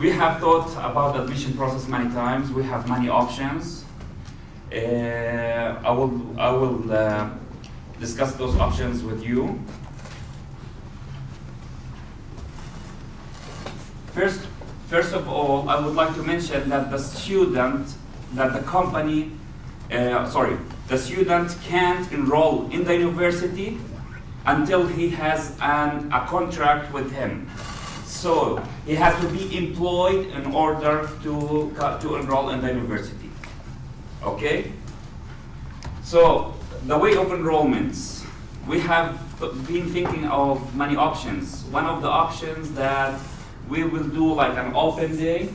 We have thought about the admission process many times. We have many options. I will discuss those options with you. First of all, I would like to mention that the student can't enroll in the university until he has a contract with him. So he has to be employed in order to enroll in the university. Okay? So the way of enrollments, we have been thinking of many options. One of the options that we will do like an open day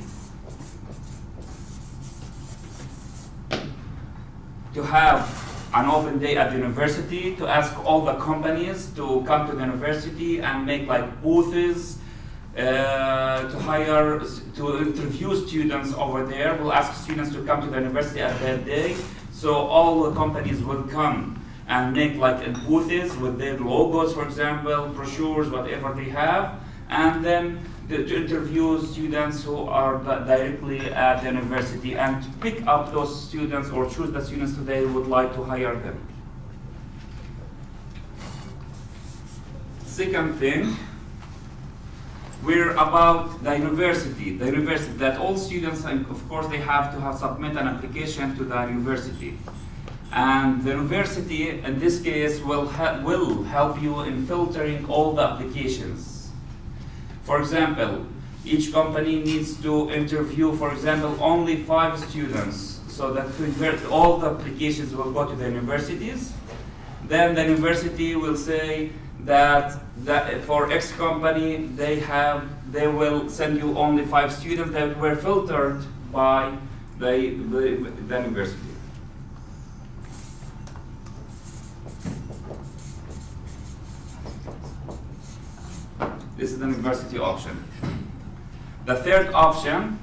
to have an open day at the university to ask all the companies to come to the university and make like booths to interview students over there. We'll ask students to come to the university at that day. So all the companies will come and make like booths with their logos, for example, brochures, whatever they have, and then to interview students who are directly at the university and to pick up those students or choose the students who they would like to hire them. Second thing, we're about the university. The university that all students, and of course, they have to submit an application to the university. And the university, in this case, will help you in filtering all the applications. For example, each company needs to interview, for example, only 5 students, so that all the applications will go to the universities. Then the university will say that for X company, they will send you only 5 students that were filtered by the university. This is the university option. The third option,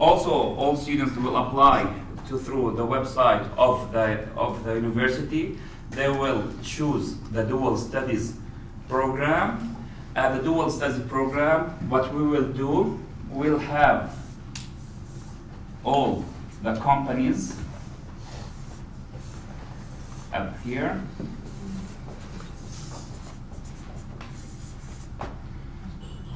also all students will apply through the website of the university. They will choose the dual studies program. At the dual studies program, what we will do, we'll have all the companies up here.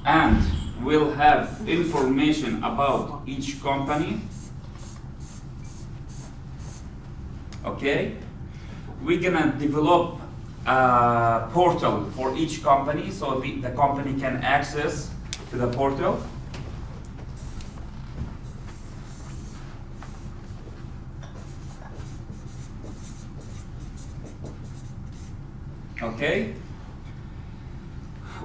And we'll have information about each company. Okay? We're gonna develop a portal for each company so the company can access to the portal. Okay?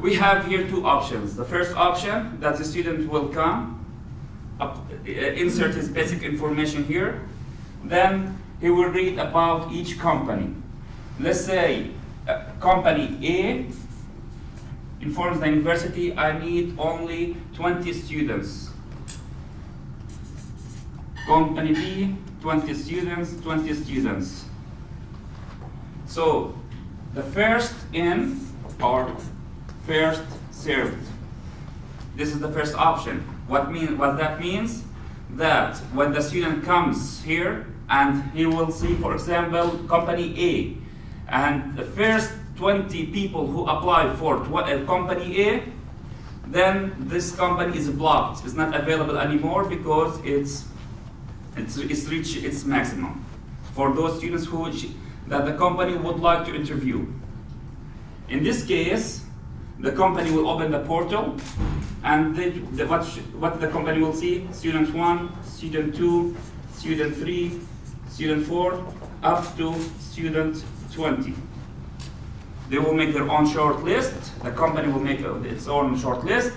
We have here 2 options. The first option, that the student will come, insert his basic information here, then he will read about each company. Let's say company A informs the university, I need only 20 students. Company B, 20 students, 20 students. So the first in or first served. This is the first option. What that means that when the student comes here and he will see, for example, company A, and the first 20 people who apply for company A, then this company is blocked. It's not available anymore because it's reached its maximum for those students that the company would like to interview. In this case, the company will open the portal, and what the company will see: student 1, student 2, student 3, student 4, up to student 20. They will make their own short list. The company will make its own short list,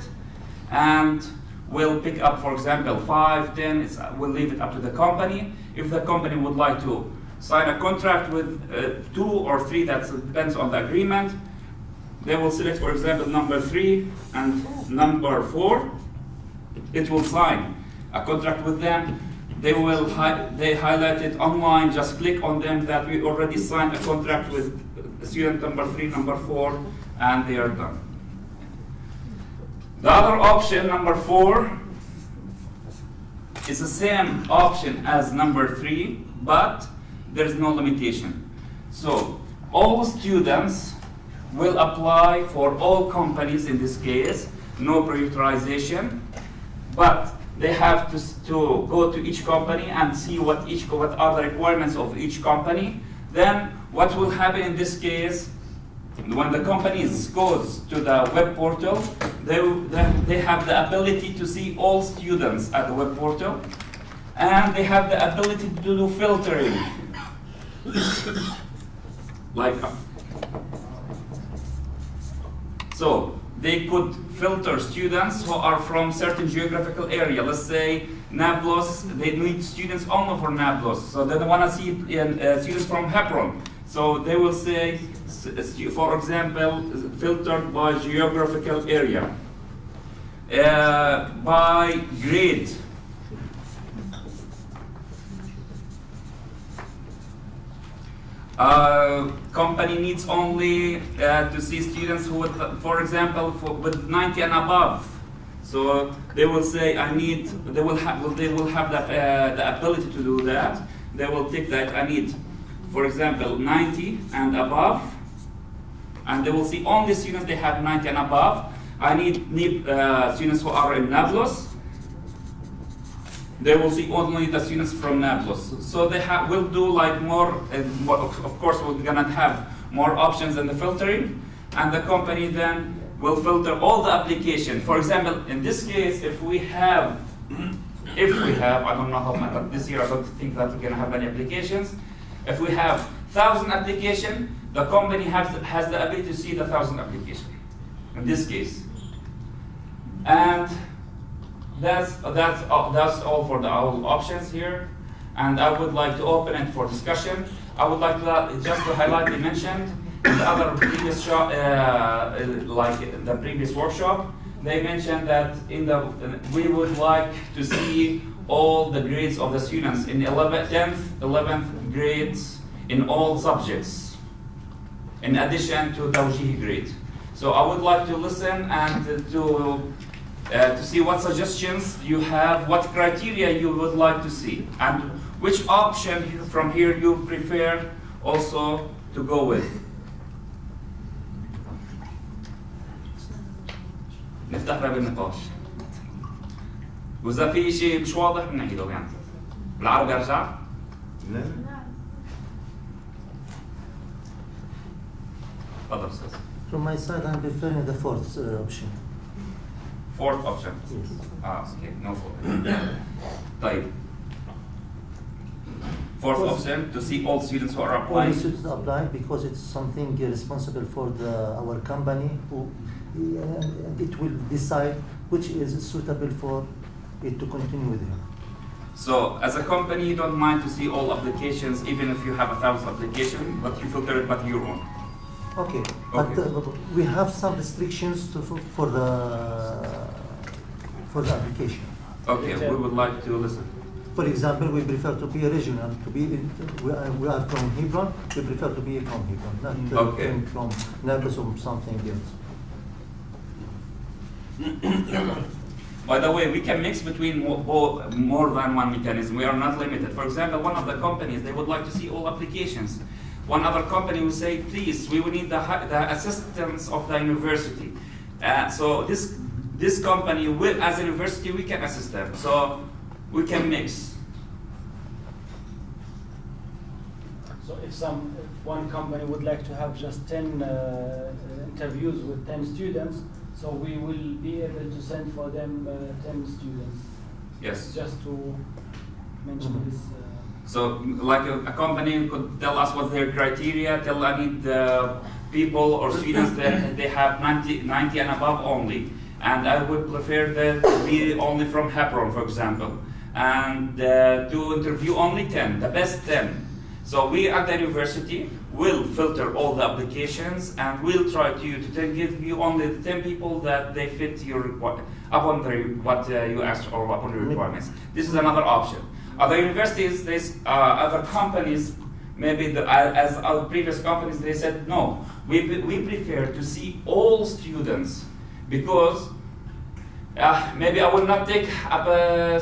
and will pick up, for example, 5, 10. We'll leave it up to the company. If the company would like to sign a contract with 2 or 3, that depends on the agreement. They will select, for example, number 3 and number 4. It will sign a contract with them. They highlight it online. Just click on them that we already signed a contract with student number 3, number 4, and they are done. The other option, number 4, is the same option as number 3, but there is no limitation. So all students will apply for all companies in this case, no prioritization, but they have to go to each company and see what are the requirements of each company. Then what will happen in this case, when the companies goes to the web portal, they have the ability to see all students at the web portal, and they have the ability to do filtering. So they could filter students who are from certain geographical area. Let's say Nablus, they need students only for Nablus. So they want to see students from Hebron. So they will say, for example, filtered by geographical area, by grade. Company needs only to see students who, for example, with 90 and above. So they will say, they will have the ability to do that. They will take that, I need, for example, 90 and above, and they will see only students they have 90 and above. I need students who are in Nablus. They will see only the students from Nablus. So they will do like more, of course we're gonna have more options in the filtering, and the company then will filter all the application. For example, in this case, if we have, I don't know how much, but this year I don't think that we're gonna have any applications. If we have 1,000 applications, the company has the ability to see the 1,000 applications, in this case. And that's all for the options here, and I would like to open it for discussion. I would like to just to highlight, they mentioned in the other previous like the previous workshop, they mentioned that we would like to see all the grades of the students in 10th, 11th grades in all subjects, in addition to Tawjihi grade. So I would like to listen and to see what suggestions you have, what criteria you would like to see, and which option from here you prefer also to go with. نفتح باب النقاش. وإذا في شيء مش واضح بنعيده يعني. بالعربي أرجع؟ لا. تفضل أستاذ. From my side, I'm preferring the fourth option. Fourth option. Yes. Okay, no problem. طيب. Fourth option, to see all students who are applying. All students apply because it's something responsible for our company, and it will decide which is suitable for it to continue with him. So, as a company, you don't mind to see all applications, even if you have 1,000 applications, but you filter it by your own. Okay, but we have some restrictions for the application. Okay, we would like to listen. For example, we prefer to be regional. We are from Hebron. We prefer to be from Hebron, not from Nablus or something else. By the way, we can mix between more than one mechanism. We are not limited. For example, one of the companies, they would like to see all applications. One other company will say, please, we will need the assistance of the university. So this company, as a university, we can assist them. So we can mix. So if one company would like to have just 10 interviews with 10 students, so we will be able to send for them 10 students. Yes. Just to mention this. So like a company could tell us what their criteria, I need people or students that they have 90 and above only. And I would prefer that to be only from Hebron, for example. And to interview only 10, the best 10. So we at the university will filter all the applications, and we'll try to give you only the 10 people that they fit your what you asked or upon your requirements. This is another option. Other universities, other companies, maybe as our previous companies, they said no. We prefer to see all students, because Maybe I will not take up a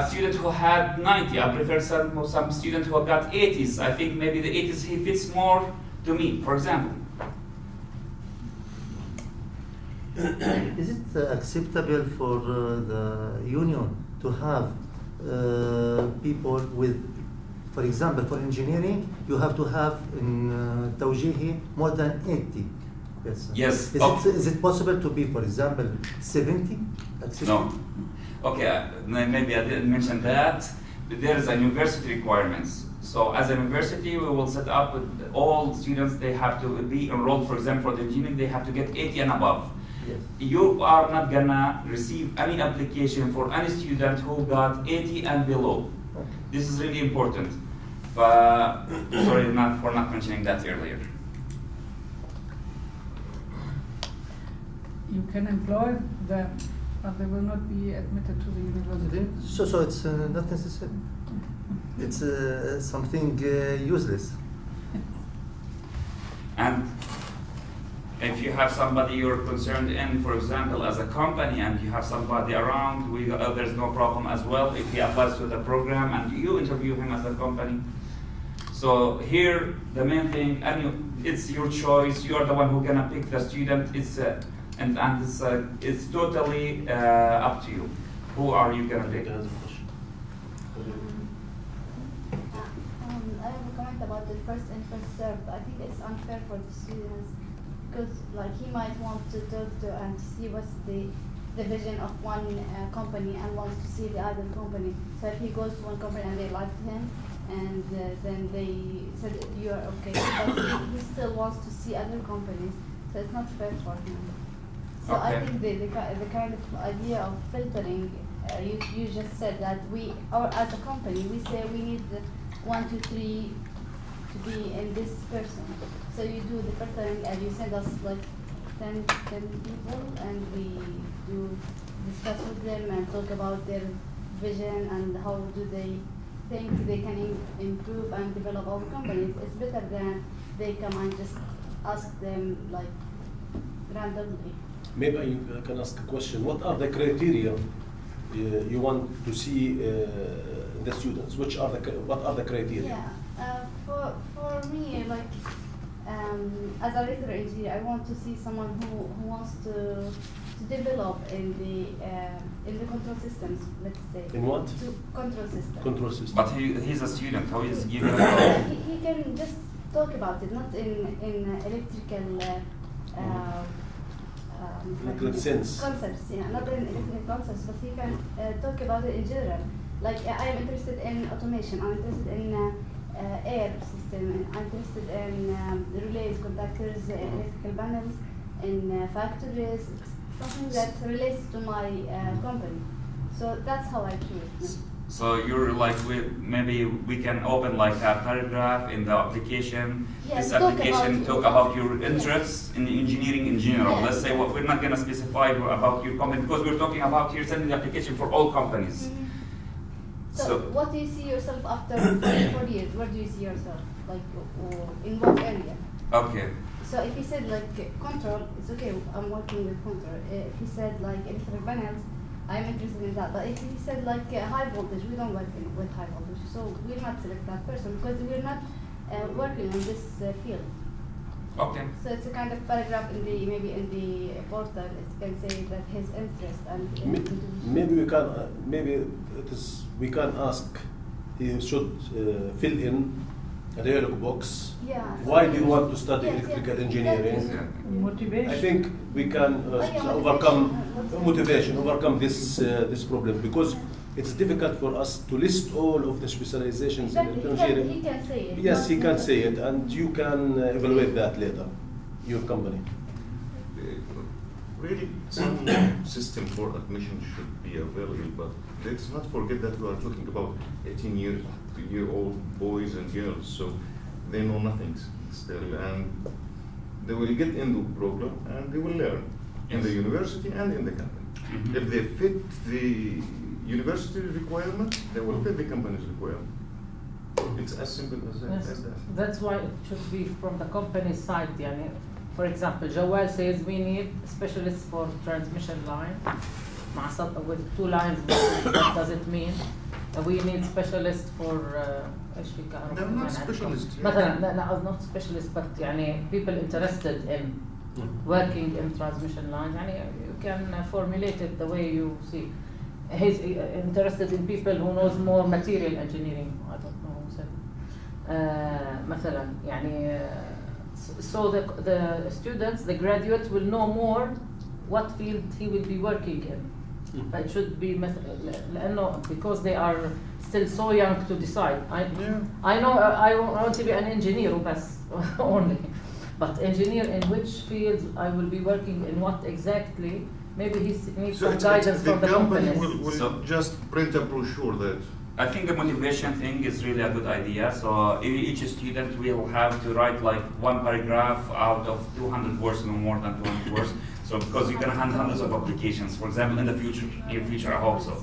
student who had 90. I prefer some student who got 80s. I think maybe the 80s he fits more to me, for example. Is it acceptable for the union to have people with, for example, for engineering, you have to have in توجيهي more than 80 person? Yes. Is it possible to be, for example, 70? No. Okay, maybe I didn't mention that. There is a university requirements. So as a university, we will set up with all students, they have to be enrolled, for example, for the engineering, they have to get 80 and above. Yes. You are not gonna receive any application for any student who got 80 and below. Okay. This is really important. Sorry for not mentioning that earlier. You can employ them, but they will not be admitted to the university. So it's not necessary. It's something useless. And if you have somebody you're concerned in, for example, as a company, and you have somebody around, there's no problem as well if he applies to the program and you interview him as a company. So here, the main thing, it's your choice. You are the one who's gonna pick the student. It's totally up to you. Who are you gonna pick? I have a comment about the first and first served. I think it's unfair for the students because, like, he might want to talk to and see what's the vision of one company and wants to see the other company. So if he goes to one company and they liked him, and then they said you are okay, but he still wants to see other companies. So it's not fair for him. So Okay. I think the kind of idea of filtering, you just said that or as a company, we say we need 1, 2, 3 to be in this person. So you do the filtering and you send us like 10 people and we do discuss with them and talk about their vision and how do they think they can improve and develop our companies. It's better than they come and just ask them like randomly. Maybe I can ask a question. What are the criteria you want to see the students? What are the criteria? Yeah, for me, like as a electrical engineer, I want to see someone who wants to develop in the control systems. Let's say. In what? Control systems. Control system. But he's a student. How is giving He can just talk about it, not in electrical. Sense. Concepts, yeah, not in electrical concepts, but he can talk about it in general. Like I am interested in automation. I'm interested in air system. I'm interested in relays, conductors, electrical panels, in factories. Something that relates to my company. So that's how I choose. So you're like, maybe we can open like a paragraph in the application. Yes, This application talk about your interests in engineering in general. Yes. Let's say we're not gonna specify about your company because we're talking about here sending the application for all companies. So what do you see yourself after 4 years? Where do you see yourself? Like in what area? Okay. So if he said like control, it's okay, I'm working with control. If he said like electrical panels, I'm interested in that. But if he said like high voltage, we don't work with high voltage. So we'll not select that person because we're not working in this field. Okay. So it's a kind of paragraph maybe in the portal. It can say that his interest and We can ask. He should fill in a dialogue box. Yeah. Why do you want to study Yes, electrical yes, engineering? exactly. Motivation. I think we can overcome this problem because it's difficult for us to list all of the specializations Exactly. in engineering. He can say it. Yes, he can say it, and you can evaluate that later, your company. Really, some system for admission should be available, but let's not forget that we are talking about 18-year-old boys and girls, so they know nothing still, and they will get into the program and they will learn in the university and in the company. Mhm. If they fit the university requirement, they will fit the company's requirement. It's as simple as Yes, that. that's why it should be from the company side. Yani, for example, Jawal says we need specialists for transmission line. مع with 2 lines. What does it mean? We need specialists for ايش في كهرباء. They're not specialists. مثلا لا not specialists but يعني people interested in working in transmission lines. يعني you can formulate it the way you see. He's interested in people who knows more material engineering. I don't know who said. مثلا يعني so the students, the graduates will know more what field he will be working in. It should be لأنه because they are still so young to decide. I know I want to be an engineer بس only, but engineer in which fields I will be working in what exactly. Maybe he needs some guidance from the company companies. will just print a brochure that. I think the motivation thing is really a good idea. So each student will have to write like 1 paragraph out of 200 words, no more than 200 words. So because you're gonna have hundreds of applications, for example, in the future, near future, I hope so.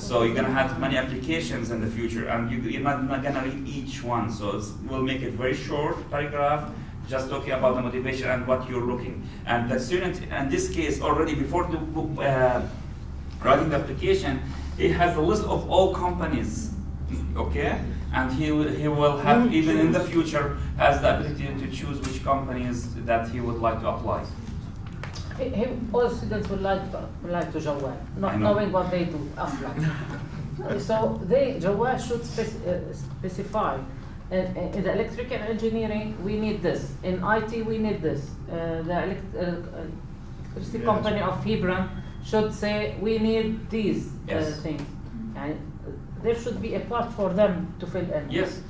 So you're gonna have many applications in the future, and you're not gonna read each one. So we'll make it very short paragraph, just talking about the motivation and what you're looking. And the student, in this case, already before the writing the application, he has a list of all companies, okay? And he will have, even in the future, has the ability to choose which companies that he would like to apply. All students would like to جوال, not knowing what they do أصلا. So جوال should specify. In the electrical engineering, we need this. In IT, we need this. The electricity company of Hebron should say we need these things. And there should be a part for them to fill in. Yes.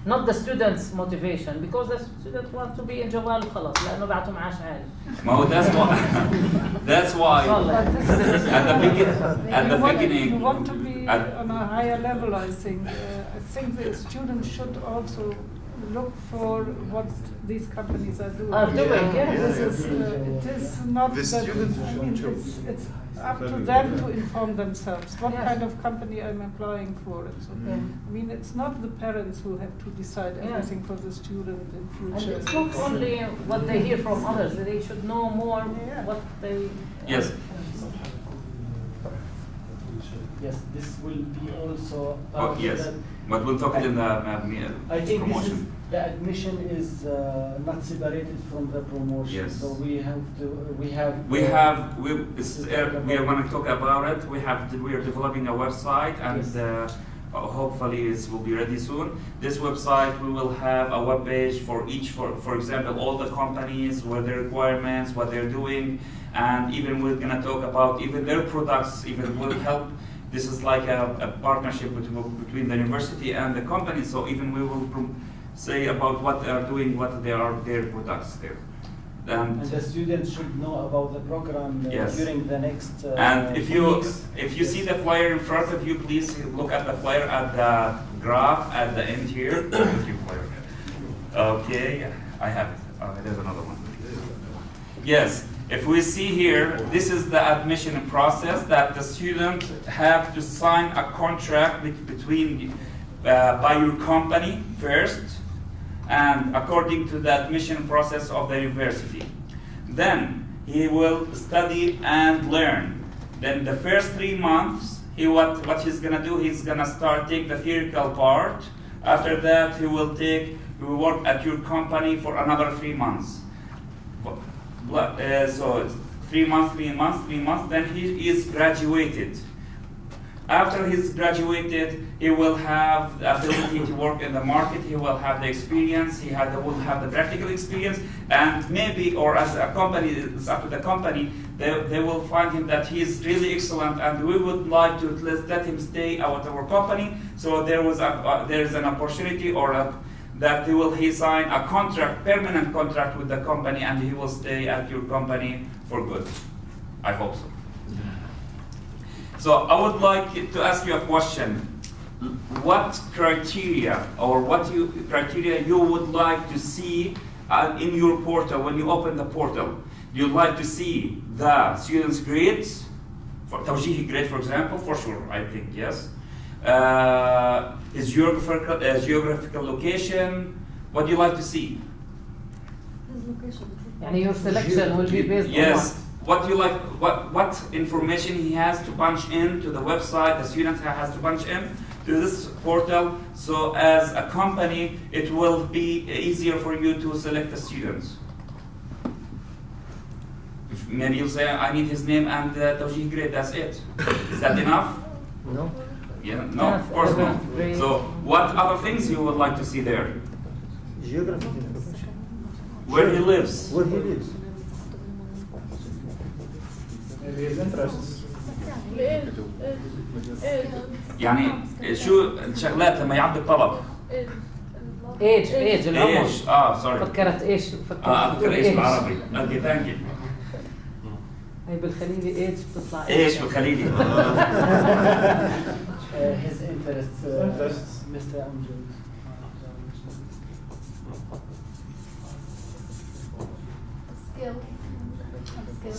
Not the students' motivation, because the students want to be in جوال وخلاص لأنه بعطوا معاش عالي. ما هو that's why at the beginning You want to be on a higher level, I think. I think the students should also look for what these companies are doing. It is not The that, students I mean, it's up to them to inform themselves what kind of company I'm employing for. And so, I mean, it's not the parents who have to decide everything for the student in And future. it's not only what they hear from others, they should know more what they... Yes. Yes, this will be also Yes, but we'll talk it in the I think promotion. the admission is not separated from the promotion. Yes. So we are going to talk about it. We are developing a website, and hopefully it will be ready soon. This website, we will have a web page for each, for example, all the companies, what their requirements, what they're doing, and even we're going to talk about even their products, even will help. This is like a partnership between the university and the company, so even we will say about what they are doing, what they are their products there. And the students should know about the program during the next and if you see the flyer in front of you, please look at the flyer at the graph at the end here. Okay, I have it. There's another one. Yes. If we see here, this is the admission process that the student have to sign a contract between by your company first, and according to the admission process of the university. Then he will study and learn. Then the first 3 months, what he's gonna do, he's gonna take the theoretical part. After that, he will work at your company for another 3 months. So 3 months, 3 months, 3 months, then he is graduated. After he's graduated, he will have the ability to work in the market, he will have the experience, will have the practical experience, and maybe, or as a company, it's up to the company, they will find him that he is really excellent, and we would like to let him stay at our company. So there is an opportunity that he sign a permanent contract with the company, and he will stay at your company for good. I hope so. So I would like to ask you a question. What criteria you would like to see in your portal when you open the portal? You'd like to see the students' grades, for توجيهي grade, for example, for sure, I think, yes. His geographical location. What do you like to see? His location. And your selection will be based on Yes. what you like, what information he has to punch in to the website, the student has to punch in to this portal, so as a company, it will be easier for you to select the students. If maybe you say, I need his name and توجيه grade, that's it. Is that enough? No. Yeah, no, of course not. So, what other things you would like to see there? Geography information. Where he lives. Where he lives. Maybe his interests. يعني شو الشغلات لما يعبي الطلب؟ ايج العمر. ايش؟ سوري. فكرت ايش؟ فكر ايش بالعربي. اوكي ثانك يو. هي بالخليلي ايج بتطلع ايش بالخليلي؟ His interests. Mr. Amjad.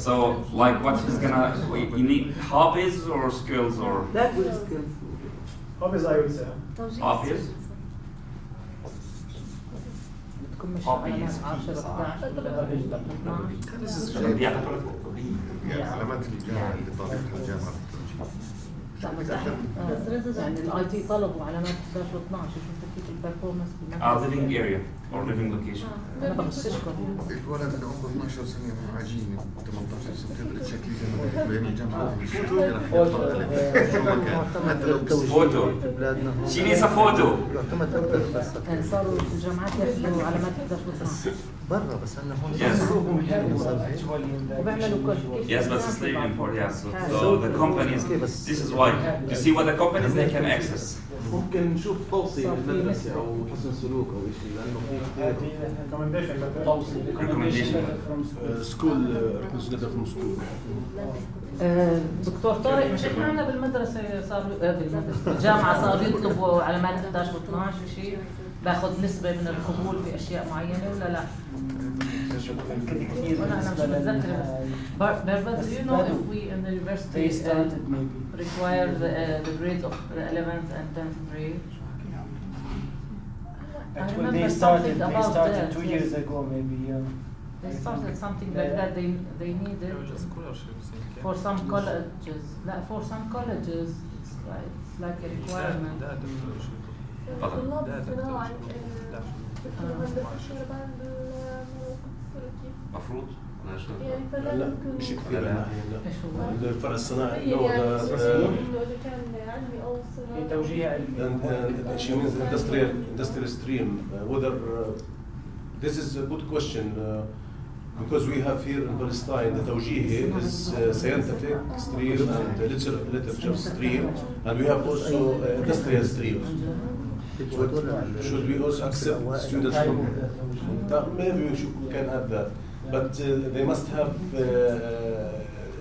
So, like, what he's gonna, you need hobbies or skills or Language skills. Hobbies, I would say. hobbies? بتكون مش Hobbies. علامات الجامعة اللي طالبها الجامعة. يعني الاي تي طلبوا علامات 11 و12 يشوفوا كيف البرفورمانس Living area or living location. انا بغششكم الولد اللي عمره 12 سنة عجيني 18 سنة تقدر تشكلي زي ما بين الجامعة حتى لو فوتو. She needs a photo. يعتمد أكثر بس يعني صاروا في الجامعات ياخذوا علامات 11 و12 برا بس أنا هون Yes. وبيعملوا كل Yes, but it's really important. Yeah. So the companies, this is why. You see what the companies they can access. ممكن نشوف توصية للمدرسة أو حسن سلوك أو شيء لأنه في سكول considered from school. دكتور طارق مش احنا عندنا بالمدرسة صاروا بالمدرسة بالجامعة صاروا يطلبوا علامات 11 و12 وشيء باخذ نسبة من القبول في أشياء معينة ولا لا؟ أنا مش متذكرة. But do you know if we in the university require the grades of the 11th and 10th grade? Actually, they started 2 years ago, maybe. They started something like that. They needed for some colleges. For some colleges, it's like a requirement. مفروض لا مش كثير لا الفرع الصناعي هي توجيه علمي. she means industrial stream whether this is a good question because we have here in Palestine the توجيه is scientific stream and literature stream and we have also industrial stream. Should we also accept students from maybe we can have that, but they must have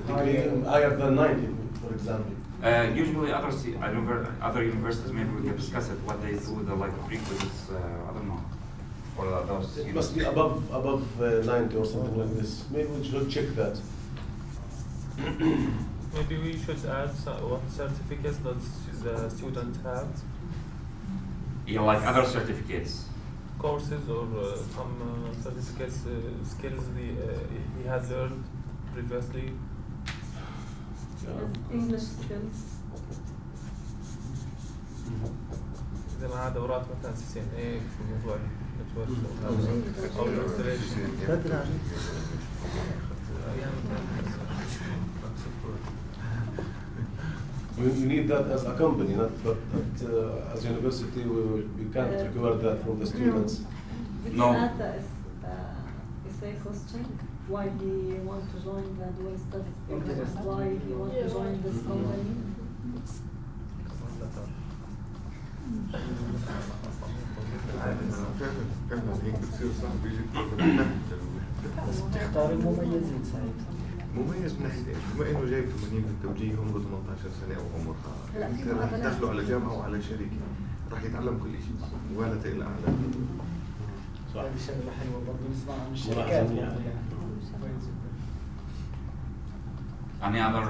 degree higher than 90, for example. Usually other universities, maybe we can discuss it, what they do, the like prerequisites, I don't know. For those It must be above 90 or something like this. Maybe we should check that. Maybe we should add what certificates does the student have? Yeah, like other certificates. Courses or some certificates, skills he has learned previously. English skills. إذا معاه دورات مثلا CCNA في موضوع النتورك أو الانستليشن. You need that as a company, not but as a university we can't require that from the students. No. Essay question. Why he want to join the dual studies program? Why he want to join this company? فعلا هيك بتصير صح بيجي تختار المميزين ساعتها. مميز من ناحيه ايش؟ بما انه جايب 80 بالتوجيه عمره 18 سنه او عمرها انت رح تدخله على جامعه وعلى شركه راح يتعلم كل شيء ولا تقلق على صح. هذه شغله حلوه برضه نسمعها من الشركات. Any other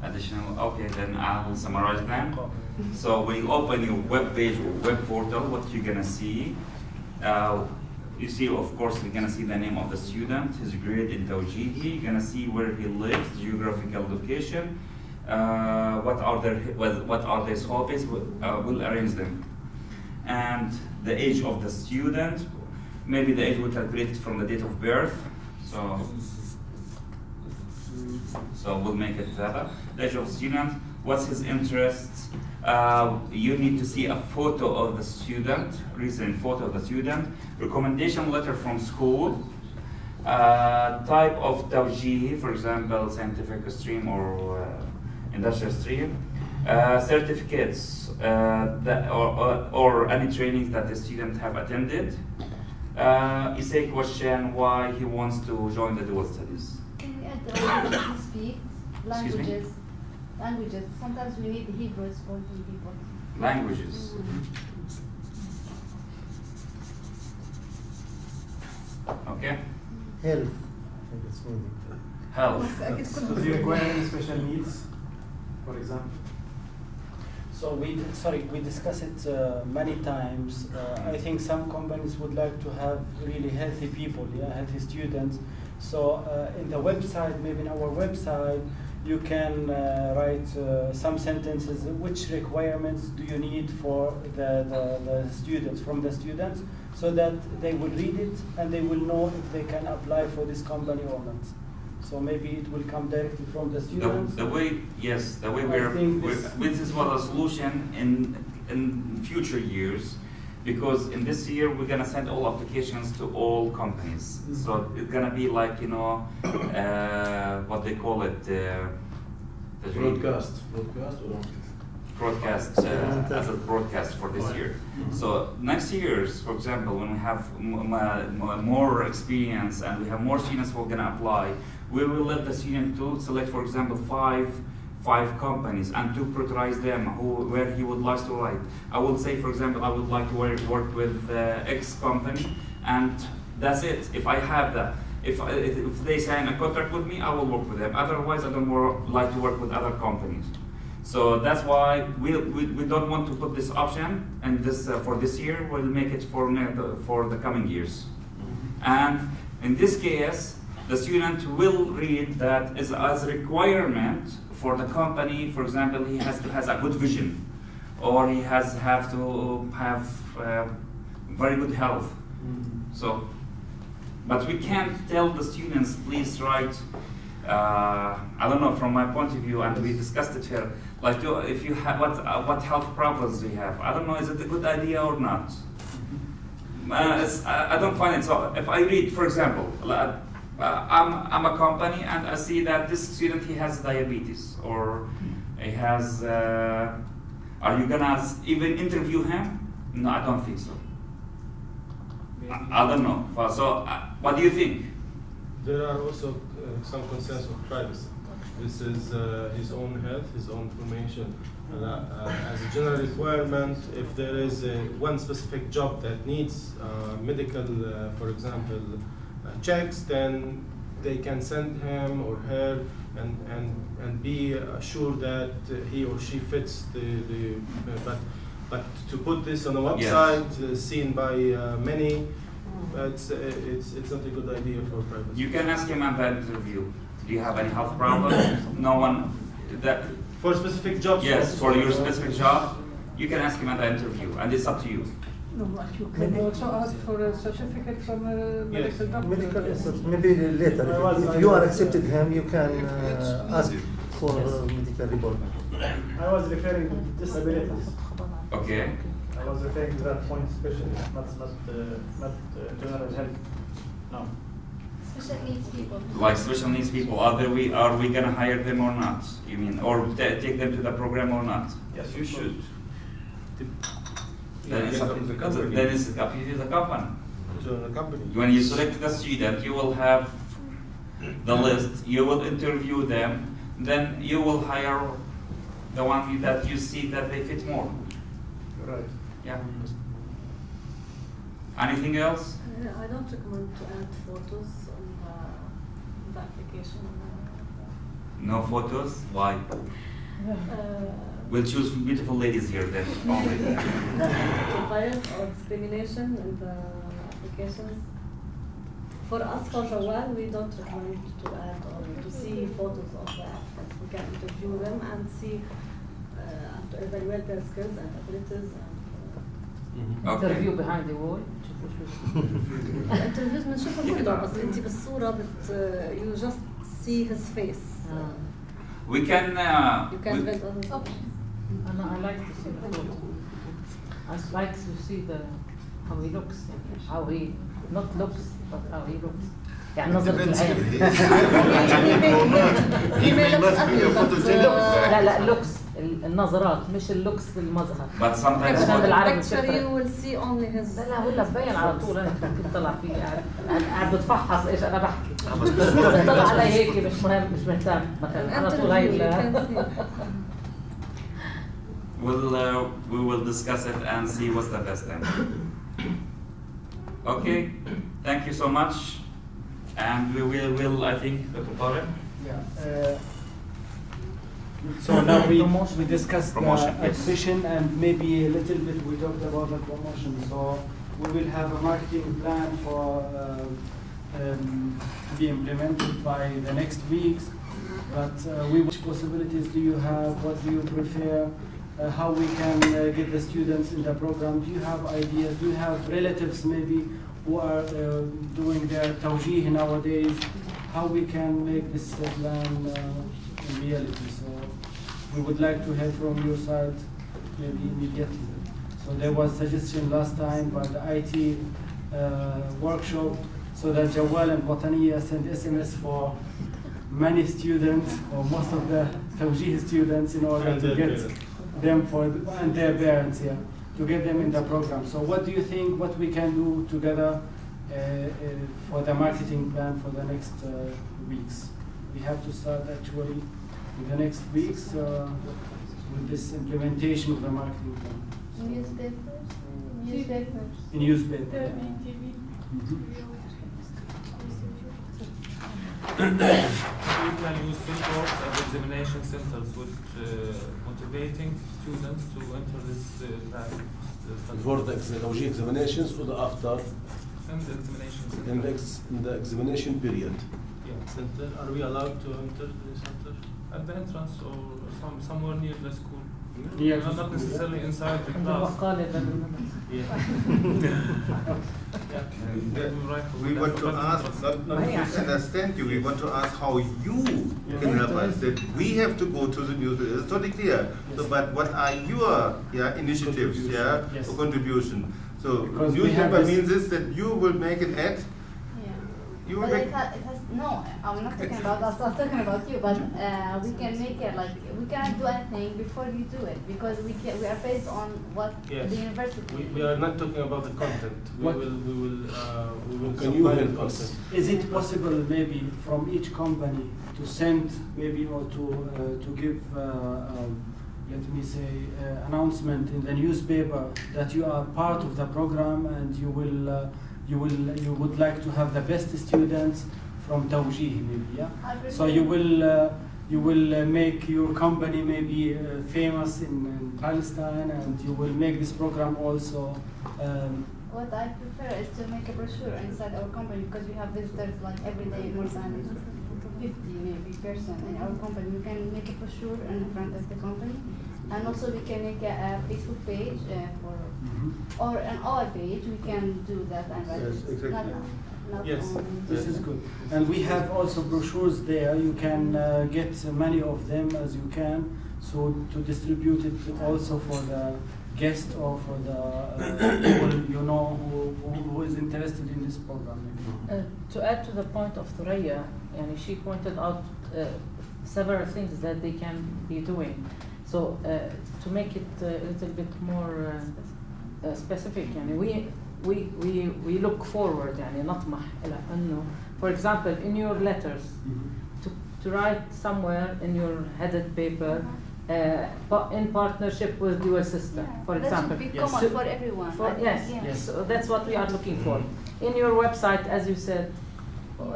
additional? Okay, then I will summarize them. So when you open your web page or web portal, what you're gonna see, you see, of course, you're gonna see the name of the student, his grade in Tawjihi, you're gonna see where he lives, geographical location, what are his hobbies, we'll arrange them. And the age of the student, maybe the age we calculated from the date of birth, so we'll make it that. The age of the student, what's his interests, you need to see a photo of the student, recent photo of the student, recommendation letter from school, type of tawjihi, for example, scientific stream or industrial stream, certificates or any trainings that the student have attended, essay question why he wants to join the dual studies. Can we add the languages to speak? Excuse me? Languages. Sometimes we need Hebrew spoken people. Languages. Okay. Health. I think it's needed. Health. So do you require any special needs, for example? So we discussed it many times. I think some companies would like to have really healthy people, healthy students. So in the website, maybe in our website, you can write some sentences. Which requirements do you need for the students, from the students, so that they will read it and they will know if they can apply for this company or not. So maybe it will come directly from the students. The way this is what a solution in future years, because in this year we're gonna send all applications to all companies. So it's gonna be like what they call it, Broadcast as a broadcast for this year. So next year's, for example, when we have more experience and we have more students who are gonna apply, we will let the student to select, for example, five companies and to prioritize them where he would like to write. I would say, for example, I would like to work with X company, and that's it. If I have that, if they sign a contract with me, I will work with them. Otherwise, I don't like to work with other companies. So that's why we don't want to put this option and this for this year. We'll make it for the coming years. And in this case, the student will read that as a requirement for the company. For example, he has a good vision, or he have to have very good health. So, but we can't tell the students, please write. I don't know, from my point of view, and we discussed it here. Like, if you have what health problems do you have? I don't know. Is it a good idea or not? I don't find it. So, if I read, for example, I'm a company and I see that this student, he has diabetes, or he has. Are you gonna even interview him? No, I don't think so. I don't know. So, what do you think? There are also some concerns of privacy. This is his own health, his own information. As a general requirement, if there is one specific job that needs medical, for example, checks, then they can send him or her and be assured that he or she fits the but to put this on a website seen by many, it's not a good idea for privacy. You can ask him at the interview. Do you have any health problems? No one that for specific jobs. Yes, for your specific job, you can ask him at the interview, and it's up to you. No, but you can also ask for a certificate from a medical doctor. Maybe later. If you are accepted him, you can ask for a medical report. I was referring to disabilities. Okay. I was referring to that point especially, not general health. No. Special needs people. Like special needs people, are we gonna hire them or not? You mean, or take them to the program or not? Yes, you should. Then it's up to the company. Then it's up to the company. So the company. When you select the student, you will have the list. You will interview them. Then you will hire the one that you see that they fit more. Right. Yeah. Anything else? I don't recommend to add photos on the application. No photos? Why? We'll choose beautiful ladies here then. Only. Bias or discrimination in the certifications. For us, for Jawal, we don't recommend to add or to see photos of the applicants. We can interview them and see, to evaluate their skills and abilities. Interview behind the wall. الانترفيوز بنشوفها كلها بس انت بالصورة you just see his face. We can. You can build on his I like to see the photo. I like to see how he looks, how he not looks, but how he looks. يعني نظرة العين. لا looks النظرات مش اللوكس بالمظهر. But sometimes picture you will see only his. لا ولا ببين على طول انا كنت طلع فيه قاعد بتفحص ايش انا بحكي. طلع علي هيك مش مهم مش مهتم مثلا على طول هاي we will discuss it and see what's the best thing. Okay, thank you so much, and we will I think Dr. Tarek. Yeah. So now we discussed promotion, the admission and maybe a little bit we talked about the promotion. So we will have a marketing plan for to be implemented by the next weeks. But which possibilities do you have? What do you prefer? How we can get the students in the program? Do you have ideas? Do you have relatives maybe who are doing their tawjih nowadays? How we can make this plan in reality? So we would like to hear from your side maybe immediately. So there was suggestion last time by the IT workshop so that Jawal and Wataniya sent SMS for many students or most of the tawjih students in order to get them and their parents here to get them in the program. So what do you think what we can do together for the marketing plan for the next weeks? We have to start actually in the next weeks with this implementation of the marketing plan. Newspapers. In newspaper. You can use billboards and examination centers with motivating students to enter this class. Before the examinations or the after? And the examination center. In the examination period. Yeah. Center, are we allowed to enter the center? At the entrance or somewhere near the school. Near not the school, necessarily inside the عند class. الوقالة We want to ask, not to misunderstand you, we want to ask how you can help us. That we have to go to the newspaper. It's totally clear. So, but what are your initiatives, or contribution? So, Because newspaper means this that you will make an ad. You will But make. it has, no, I'm not talking about us, I'm talking about you, but we can make it like, we cannot do anything before you do it, because we are based on what the university. We are not talking about the content. We will Can you supply the help us? content. Is it possible maybe from each company to send maybe or to give let me say announcement in the newspaper that you are part of the program and you would like to have the best students from Tawjih maybe, yeah? So you will make your company maybe famous in Palestine and you will make this program also. What I prefer is to make a brochure inside our company, because we have visitors like every day, more than 50 maybe person in our company. We can make a brochure in front of the company, and also we can make a Facebook page or an our page. We can do that and write. Yes, exactly. Not Yes, only this is good. And we have also brochures there. You can get many of them as you can, so to distribute it also for the guest or for the people you know who is interested in this program. To add to the point of Thuraya, and she pointed out several things that they can be doing. So to make it a little bit more specific, يعني we look forward, يعني نطمح إلى أنه, for example, in your letters, to write somewhere in your headed paper, in partnership with dual system, for example. That should be common for everyone. Yes, so that's what we are looking for. In your website, as you said,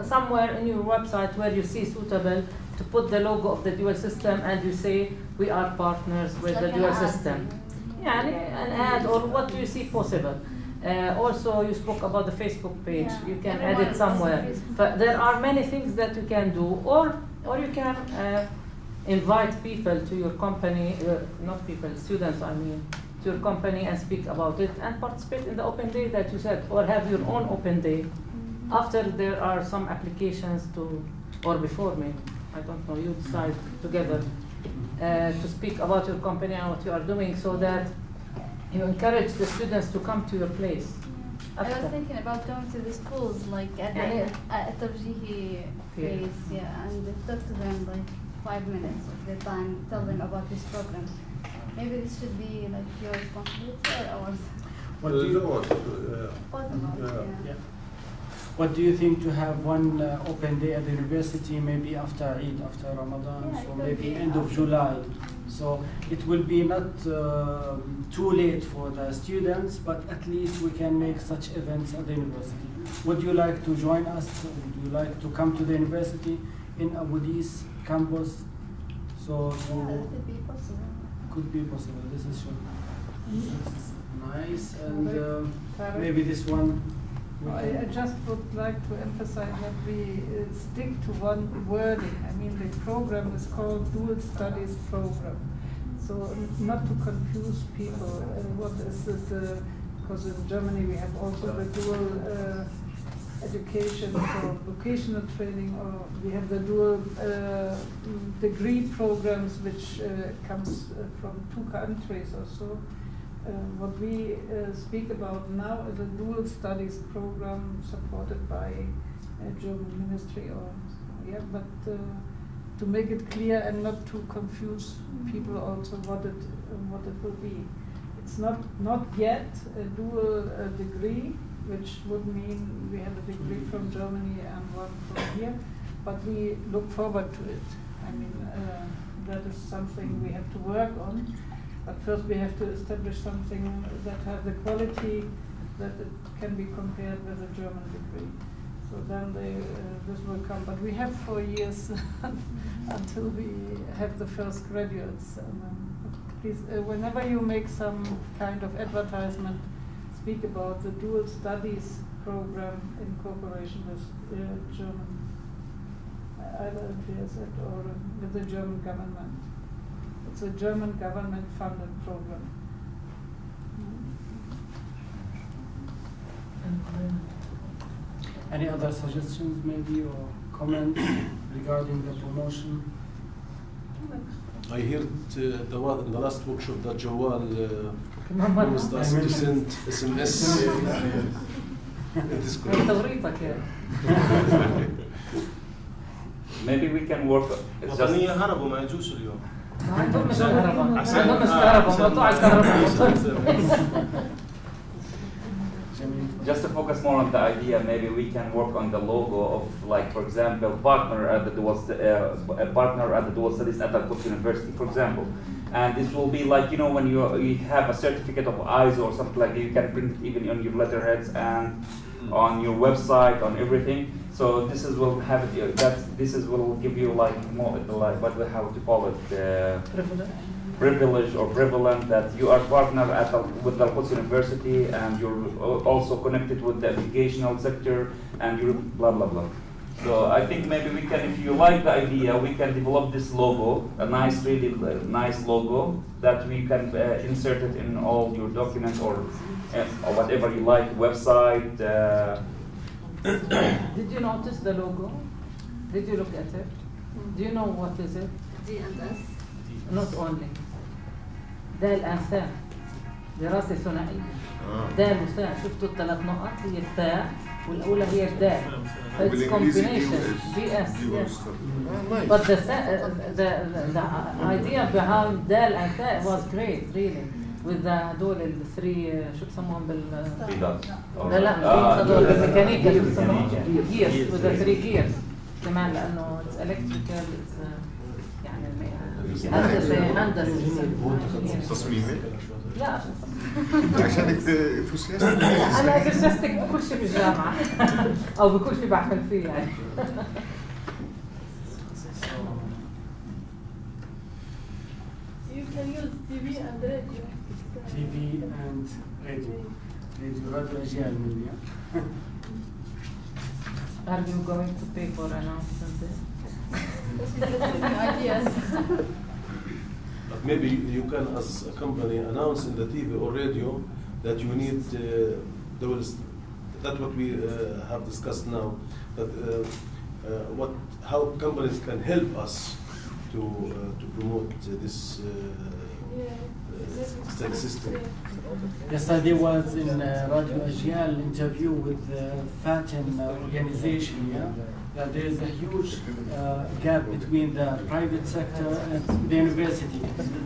somewhere in your website where you see suitable to put the logo of the dual system and you say we are partners with the dual system. يعني an ad or what do you see possible. Also, you spoke about the Facebook page. Yeah, You can everyone add it has somewhere. Facebook. But there are many things that you can do, or you can invite people to your company, not people, students, I mean, to your company and speak about it and participate in the open day that you said, or have your own open day. After there are some applications to, or before maybe, I don't know, you decide together to speak about your company and what you are doing, so that you encourage the students to come to your place. I was thinking about going to the schools, like at the Tawjihi place, yeah, and talk to them like 5 minutes of their time, tell them about this program. Maybe this should be like your responsibility or ours. What do you, Both of us, yeah. what do you think to have one open day at the university, maybe after Eid, after Ramadan, Yeah, so it could maybe be end of after. July. So it will be not too late for the students, but at least we can make such events at the university. Would you like to join us? Would you like to come to the university in Abu Dis campus? So Yeah, that could be possible. could be possible. This is sure. This is nice, and maybe this one. we can- I just would like to emphasize that we stick to one wording. I mean, the program is called Dual Studies Program. So not to confuse people, what is it, because in Germany we have also the dual education, so vocational training, or we have the dual degree programs which comes from 2 countries or so. What we speak about now is a dual studies program supported by a German ministry, or but to make it clear and not to confuse people also what it will be. It's not yet a dual degree, which would mean we have a degree from Germany and one from here, but we look forward to it. I mean, that is something we have to work on. But first we have to establish something that has the quality that it can be compared with a German degree. So then this will come. But we have 4 years until we have the first graduates. Please, whenever you make some kind of advertisement, speak about the dual studies program in cooperation with German, either GSF or with the German government. It's a German government-funded program. Any other suggestions, maybe, or comments regarding the promotion? I heard in the last workshop that Jawal promised us to send SMS. It is correct. توريطك يعني. Maybe we can work. It's just وطنية هربوا ما يجوش اليوم. ما عندهم مش كهرباء، عندهم مش كهرباء، مقطوع الكهرباء. Just to focus more on the idea, maybe we can work on the logo of, like, for example, partner at the dual studies at Al-Quds University, for example. And this will be like, you know, when you have a certificate of ISO or something like that, you can print it even on your letterheads and on your website, on everything. So this is will have it. Will give you like more like how to call it, privilege or prevalent that you are partner with the Al-Quds University and you're also connected with the educational sector and you're blah blah blah. So I think maybe we can, if you like the idea, we can develop this logo, a nice, really nice logo that we can insert it in all your documents or whatever you like, website. Did you notice the logo? Did you look at it? Do you know what is it? D and S. Not only. ده الأنثى دراسة ثنائية. دال وثاء، شفتوا الثلاث نقط هي الثاء والأولى هي الدال. It's combination. DS. Yes. But the idea behind دال and ثاء was great, really. With هدول الثري شو بسموهم لا هدول بالميكانيكا شو بسموهم gears with the 3 gears كمان لأنه it's electrical it's يعني هندسة تصميمي؟ لا عشانك انثوسياست؟ أنا انثوسياستك بكل شيء بالجامعة أو بكل شيء بعمل فيه يعني. You can use TV and radio. TV and radio. Radio Agial maybe. Yeah? Are you going to pay for announcement? Ideas. But maybe you can, as a company, announce in the TV or radio that you need. That's what we have discussed now. That how companies can help us to promote this study system. Yesterday was in Radio Agial interview with Fatin organization. Yeah, there is a huge gap between the private sector and the university.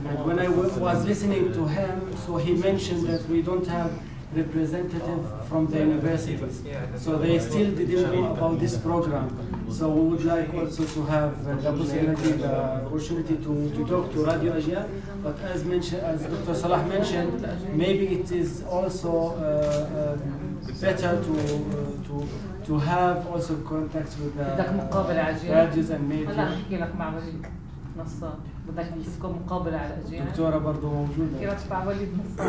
And when I was listening to him, so he mentioned that we don't have representative from the universities. So they still didn't know about this program. So we would like also to have the possibility, the opportunity to talk to Radio Agial. But as mentioned, as Dr. Salah mentioned, maybe it is also better to have also contacts with the radios and media. بدك تمسكوا مقابلة على الأجيال. دكتورة برضه موجودة. كيف تدفع وليد نص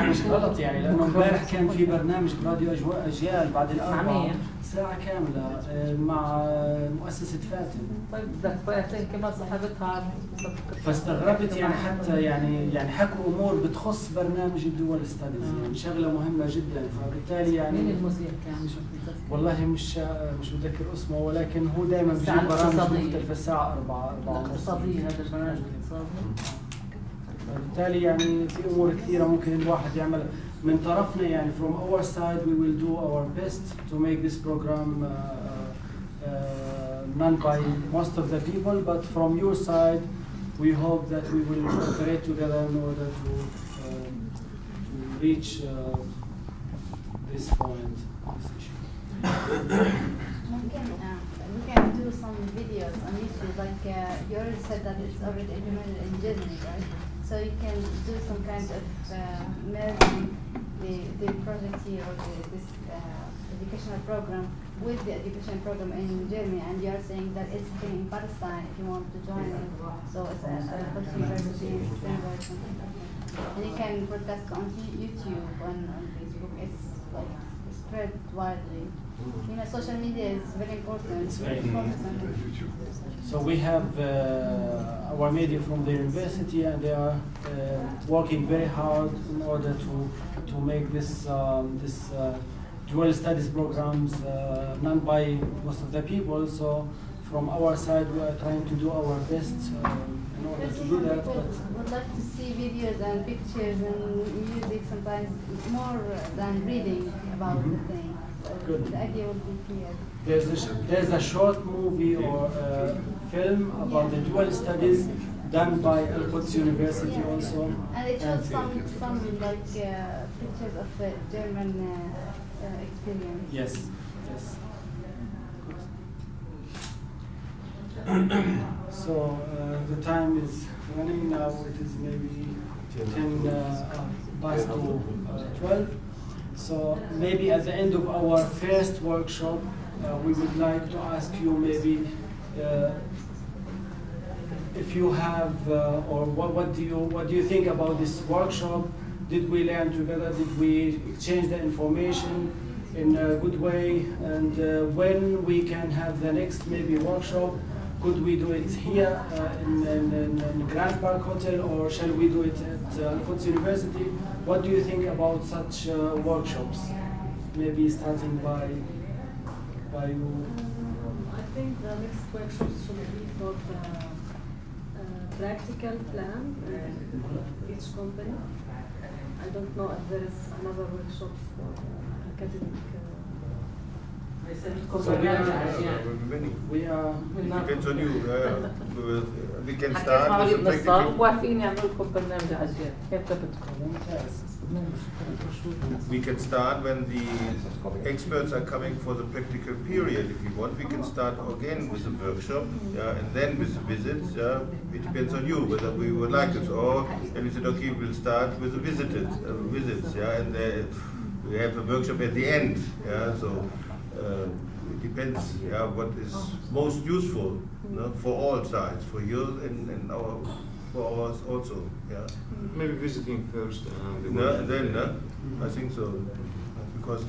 مش غلط يعني لأنه امبارح كان في برنامج براديو أجيال بعد الأربعة ساعة كاملة مع مؤسسة فاتن. طيب بدك فاتن كمان صاحبتها. فاستغربت يعني حتى يعني حكوا أمور بتخص برنامج الدول ستاديز يعني شغلة مهمة جدا فبالتالي يعني. مين المذيع كان؟ والله مش متذكر اسمه ولكن هو دائما بيجيب برامج مختلفة الساعة 4 الاقتصادية هذا البرنامج الاقتصادي. بالتالي يعني في أمور كثيرة ممكن الواحد يعملها من طرفنا يعني from our side we will do our best to make this program known by most of the people but from your side we hope that we will cooperate together in order to reach this point. We can do some videos on YouTube, like you already said that it's already implemented in Germany, right? So you can do some kind of merging the project here or this educational program with the education program in Germany, and you are saying that it's happening in Palestine if you want to join it. So it's a university, something like that. And you can broadcast on YouTube, on Facebook. It's like spread widely. You know, social media is very important. It's very important. So we have our media from the university, and they are working very hard in order to make this dual studies programs known by most of the people. So from our side, we are trying to do our best in order to do that. But would like to see videos and pictures and music sometimes more than reading about the thing. Good. The idea will be clear. There's a short movie or film about the dual studies done by Al-Quds University also. And it shows some like pictures of German experience. Yes, yes. So the time is running now. It is maybe 10 past 12. So maybe at the end of our first workshop, we would like to ask you maybe if you have or what do you think about this workshop? Did we learn together? Did we exchange the information in a good way? And when we can have the next maybe workshop? Could we do it here in Grand Park Hotel, or shall we do it at Al-Quds University? What do you think about such workshops? Maybe starting by you. I think the next workshop should be for the practical plan each company. I don't know if there is another workshop for academic. We are. It depends on you. We can start with the practical. We can start when the experts are coming for the practical period. If you want, we can start again with the workshop, and then with the visits. It depends on you whether we would like it, or then we said, okay, we'll start with the visits, and we have a workshop at the end. So. It depends what is most useful for all sides, for you and for us also. Maybe visiting first. Then I think so. because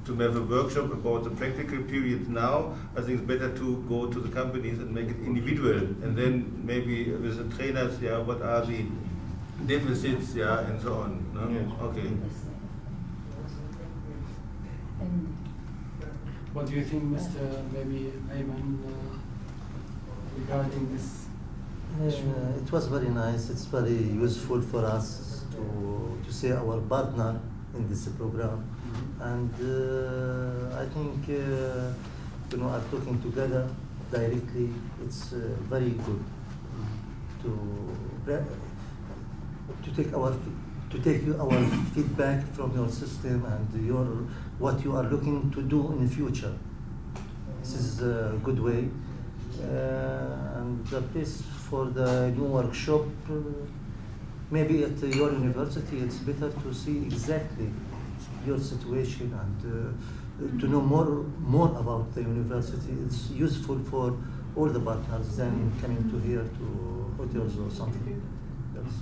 to have a workshop about the practical period now, I think it's better to go to the companies and make it individual, and then maybe with the trainers, yeah, what are the deficits, yeah, and so on. No? Yes. Okay. What do you think, Mr. maybe Ayman, regarding this issue? It was very nice. It's very useful for us to see our partner in this program. And I think when we are talking together directly, it's very good to take our feedback from your system and what you are looking to do in the future. This is a good way. And the place for the new workshop, maybe at your university, it's better to see exactly your situation and to know more about the university. It's useful for all the partners than coming to here to hotels or something else.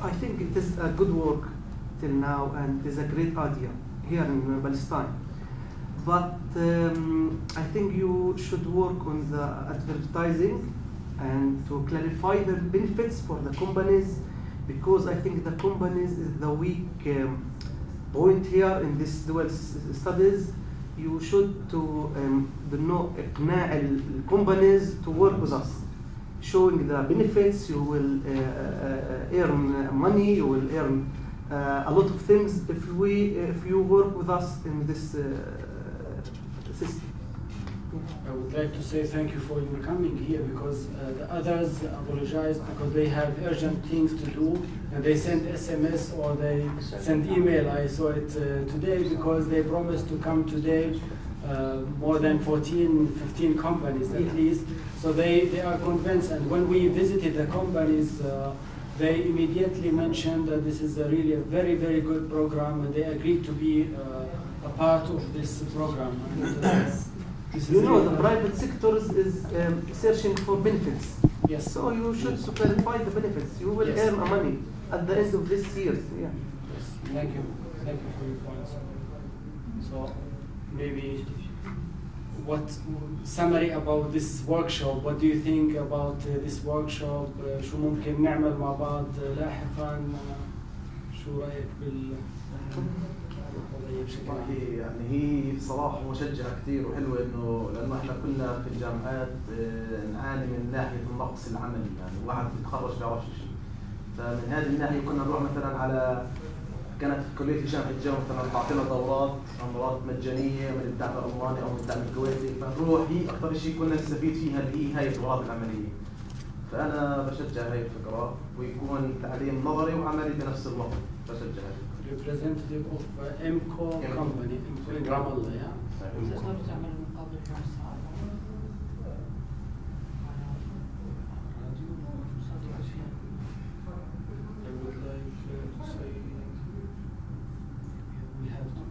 I think it is a good work till now, and it is a great idea here in Palestine. But I think you should work on the advertising and to clarify the benefits for the companies, because I think the companies is the weak point here in this dual studies. You should إقناع companies to work with us, showing the benefits. You will earn money, you will earn a lot of things if you work with us in this system. I would like to say thank you for your coming here, because the others apologized because they have urgent things to do and they send SMS or they send email. I saw it today because they promised to come today, more than 15 companies at least. So they are convinced, and when we visited the companies, they immediately mentioned that this is really a very, very good program, and they agreed to be a part of this program. And, you know, the private sector is searching for benefits. Yes. So you should clarify the benefits. You will earn money at the end of this year. Yeah. Yes. Thank you for your points. So maybe what summary about this workshop? What do you think about this workshop? شو ممكن نعمل مع بعض لاحقا؟ شو رأيك يعني هي بصراحة مشجعة كثير وحلوة، لأنه احنا كنا في الجامعات نعاني من ناحية النقص العملي، يعني الواحد بيتخرج بيعرفش شيء. فمن هذه الناحية كنا نروح مثلا على كانت كلية هشام حجاج مثلا تعطينا دورات مجانية من الدعم الألماني أو من الدعم الكويتي، فنروح هي أكثر شيء كنا نستفيد فيها اللي هي الدورات العملية. فأنا بشجع هاي الفكرة، ويكون تعليم نظري وعملي بنفس الوقت، بشجع هاي. Representative of MCO company in Ramallah, yeah? تقدروا تعملوا مقابل I would like to say we have to.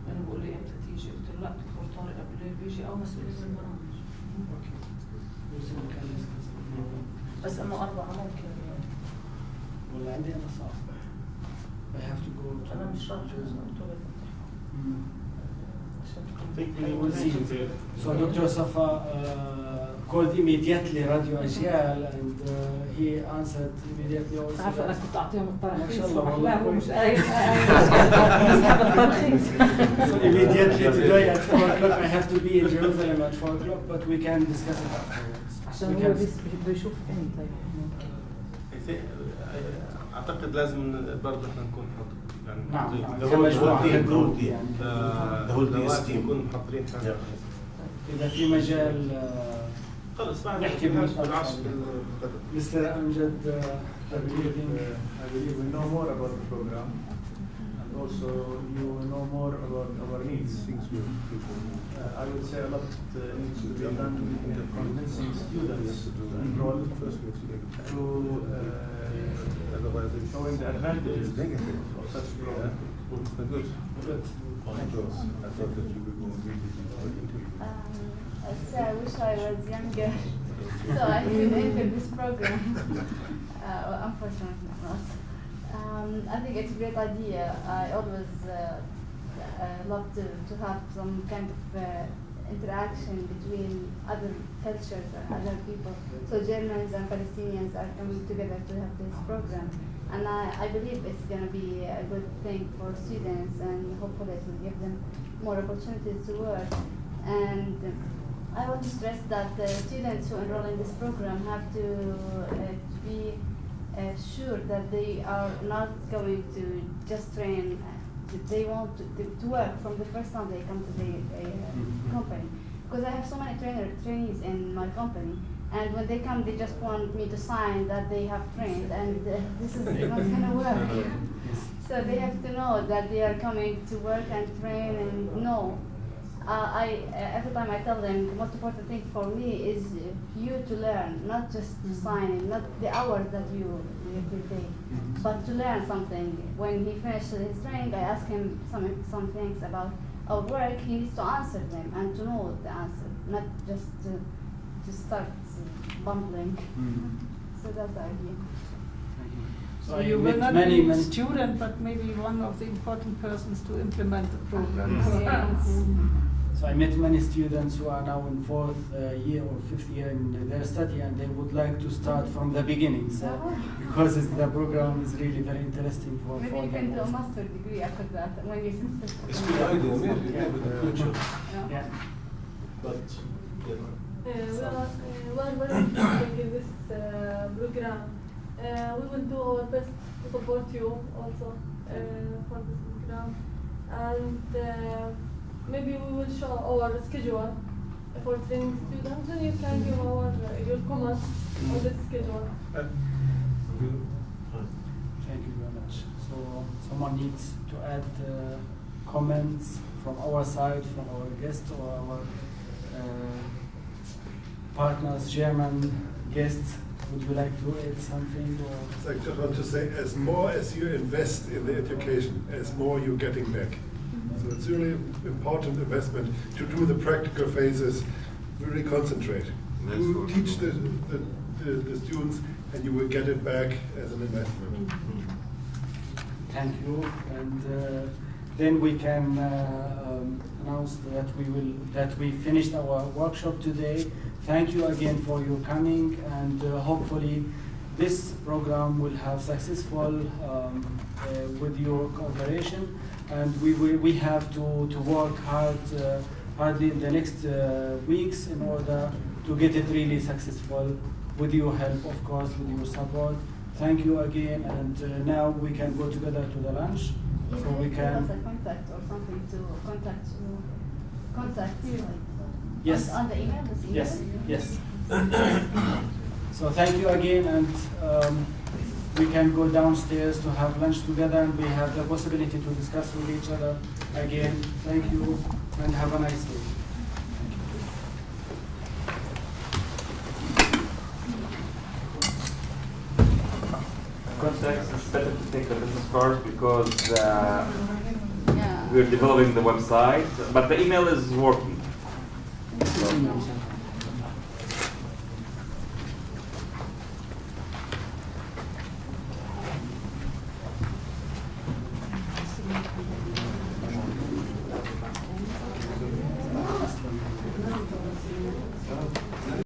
أنا بقول لي أنت تيجي، قلت له لا دكتور طارق قبل بيجي أو مسؤول البرامج. Okay. بس إنه 4 ممكن. والله عندي أنا صعب. I have to go to. أنا مش راح So Dr. Safa called immediately Radio Ajial, and he answered immediately also. عارفة أنا كنت أعطيهم الطرح. ما شاء الله والله. لا هو مش So immediately today at 4 o'clock I have to be in Jerusalem at 4 o'clock, but we can discuss it afterwards. عشان هو بده يشوف أني طيب. أعتقد لازم برضه احنا نكون نعم. نكون محضرين حاجة. إذا في مجال خلص بعد نحكي بالعشر. Mr. Amjad, I believe we know more about the program, and also you will know more about our needs. I would say a lot needs to be done in convincing students to enroll, to showing the advantages of such program. Good. So I wish I was younger, so I could enter this program. Unfortunately not. I think it's a great idea. I always love to have some kind of interaction between other cultures and other people. So Germans and Palestinians are coming together to have this program. And I believe it's going to be a good thing for students, and hopefully it will give them more opportunities to work. And I want to stress that the students who enroll in this program have to be sure that they are not going to just train. They want to work from the first time they come to the company. Because I have so many trainees in my company, and when they come, they just want me to sign that they have trained, and this is not going to work. So they have to know that they are coming to work and train and know. Every time I tell them, the most important thing for me is you to learn, not just to sign, not the hours that you pay, but to learn something. When he finishes his training, I ask him some things about our work. He needs to answer them and to know the answer, not just to start bumbling. So that's the idea. So you will not be a student, but maybe one of the important persons to implement the program. So I met many students who are now in 4th year or 5th year in their study, and they would like to start from the beginning. So because the program is really very interesting for maybe you can do a master's degree after that when you It's a good idea, maybe with the future. Yeah. But we are very interested in this program. We will do our best to support you also for this program, and maybe we will show our schedule for training students, and you can give your comments on this schedule. Thank you very much. So someone needs to add comments from our side, from our guests or our partners, German guests. Would you like to add something? Or? I just want to say, as more as you invest in the education, as more you're getting back. So it's really important investment to do the practical phases, really concentrate. You teach the students, and you will get it back as an investment. Thank you. And then we can announce that we finished our workshop today. Thank you again for your coming, and hopefully this program will have successful with your cooperation, and we have to work hardly in the next weeks in order to get it really successful with your help, of course, with your support. Thank you again, and now we can go together to the lunch. So we can. Give us a contact or something to contact you. Yes. On the email. Yes. Yes. So thank you again, and we can go downstairs to have lunch together, and we have the possibility to discuss with each other again. Thank you, and have a nice day. Context, it's better to take the business card because we're developing the website, but the email is working. So.